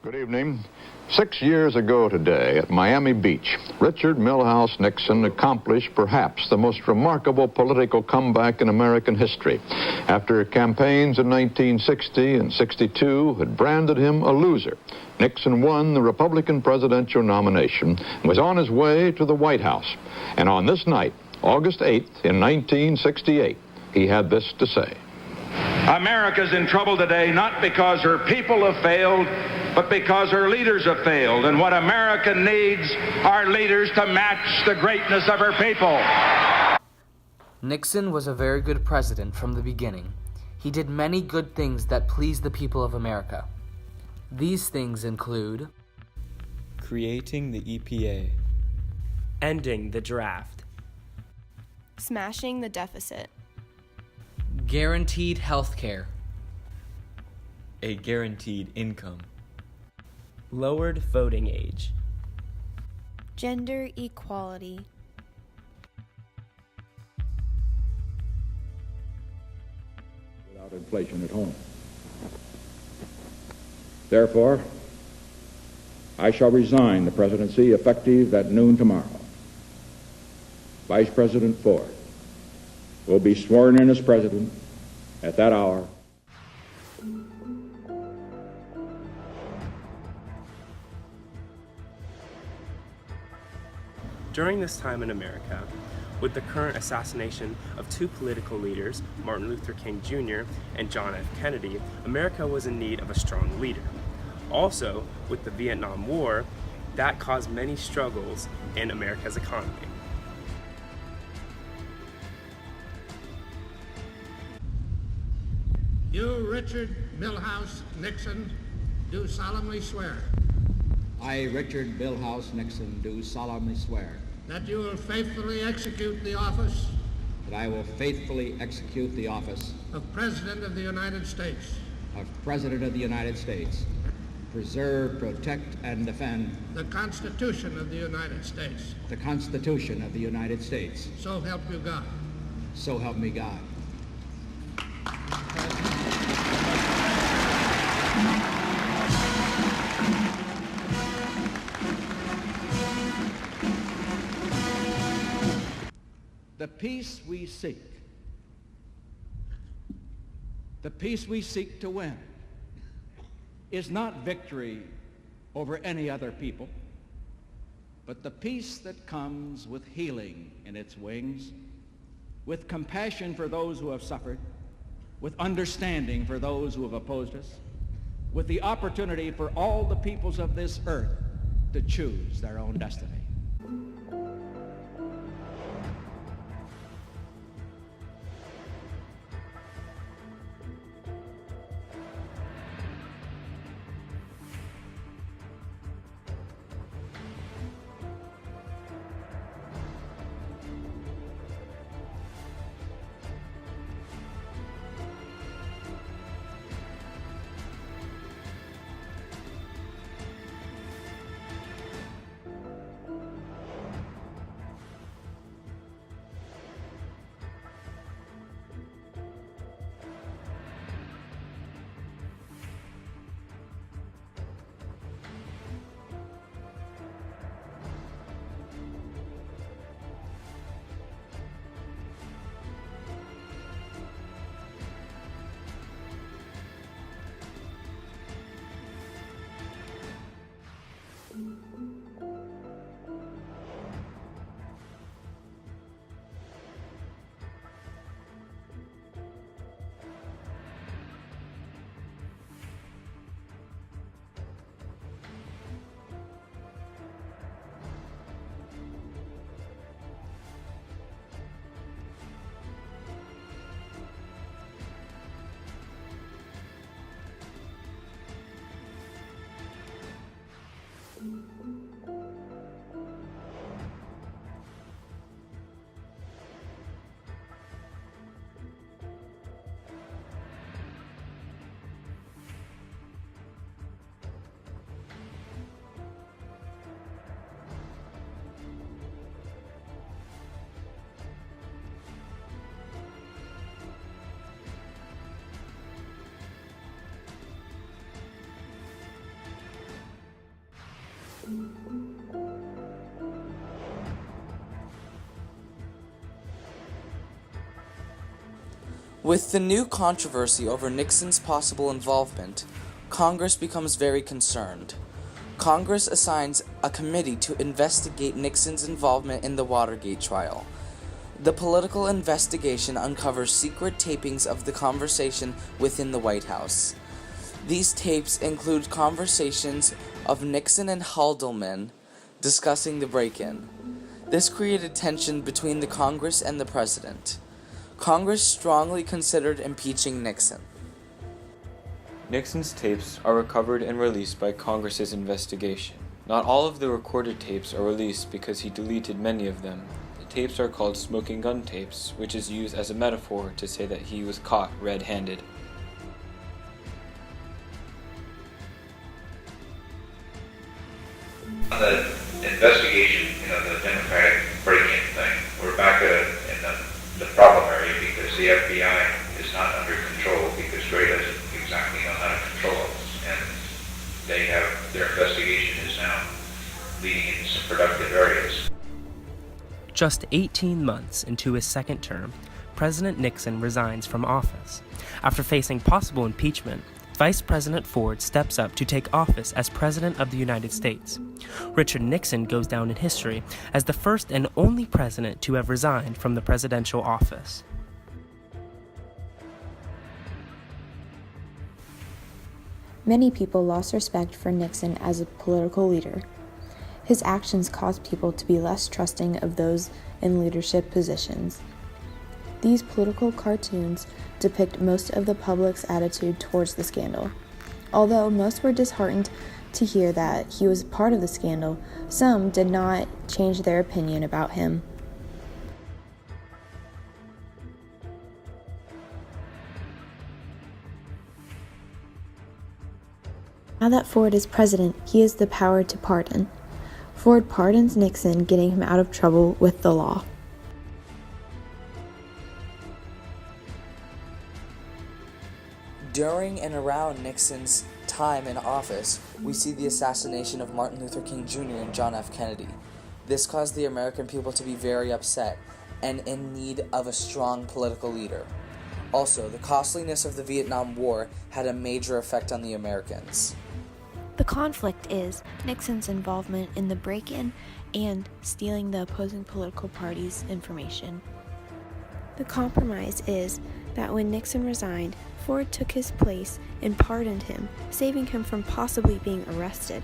Good evening. 6 years ago today at Miami Beach, Richard Milhous Nixon accomplished perhaps the most remarkable political comeback in American history. After campaigns in 1960 and 62 had branded him a loser, Nixon won the Republican presidential nomination and was on his way to the White House. And on this night, August 8th in 1968, he had this to say. America's in trouble today not because her people have failed, but because her leaders have failed. And what America needs are leaders to match the greatness of her people. Nixon was a very good president from the beginning. He did many good things that pleased the people of America. These things include creating the EPA, ending the draft, smashing the deficit, guaranteed health care, a guaranteed income, lowered voting age, gender equality, without inflation at home. Therefore, I shall resign the presidency effective at noon tomorrow. Vice President Ford will be sworn in as president at that hour. During this time in America, with the current assassination of two political leaders, Martin Luther King Jr. and John F. Kennedy, America was in need of a strong leader. Also, with the Vietnam War, that caused many struggles in America's economy. You, Richard Milhous Nixon, do solemnly swear. I, Richard Milhous Nixon, do solemnly swear that you will faithfully execute the office that I will faithfully execute the office of President of the United States, President of the United States, preserve, protect, and defend the Constitution of the United States, the Constitution of the United States. So help you God. So help me God. The peace we seek to win, is not victory over any other people, but the peace that comes with healing in its wings, with compassion for those who have suffered, with understanding for those who have opposed us, with the opportunity for all the peoples of this earth to choose their own destiny. With the new controversy over Nixon's possible involvement, Congress becomes very concerned. Congress assigns a committee to investigate Nixon's involvement in the Watergate trial. The political investigation uncovers secret tapings of the conversation within the White House. These tapes include conversations of Nixon and Haldeman discussing the break-in. This created tension between the Congress and the president. Congress strongly considered impeaching Nixon. Nixon's tapes are recovered and released by Congress's investigation. Not all of the recorded tapes are released because he deleted many of them. The tapes are called smoking gun tapes, which is used as a metaphor to say that he was caught red-handed. On the investigation, the Democratic break-in thing, we're back in the problem area because the FBI is not under control because Gray doesn't exactly know how to control us, and their investigation is now leading into some productive areas. Just 18 months into his second term, President Nixon resigns from office. After facing possible impeachment, Vice President Ford steps up to take office as President of the United States. Richard Nixon goes down in history as the first and only president to have resigned from the presidential office. Many people lost respect for Nixon as a political leader. His actions caused people to be less trusting of those in leadership positions. These political cartoons depict most of the public's attitude towards the scandal. Although most were disheartened to hear that he was part of the scandal, some did not change their opinion about him. Now that Ford is president, he has the power to pardon. Ford pardons Nixon, getting him out of trouble with the law. During and around Nixon's time in office, we see the assassination of Martin Luther King Jr. and John F. Kennedy. This caused the American people to be very upset and in need of a strong political leader. Also, the costliness of the Vietnam War had a major effect on the Americans. The conflict is Nixon's involvement in the break-in and stealing the opposing political party's information. The compromise is that when Nixon resigned, Ford took his place and pardoned him, saving him from possibly being arrested.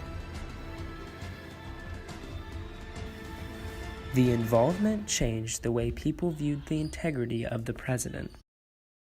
The involvement changed the way people viewed the integrity of the president.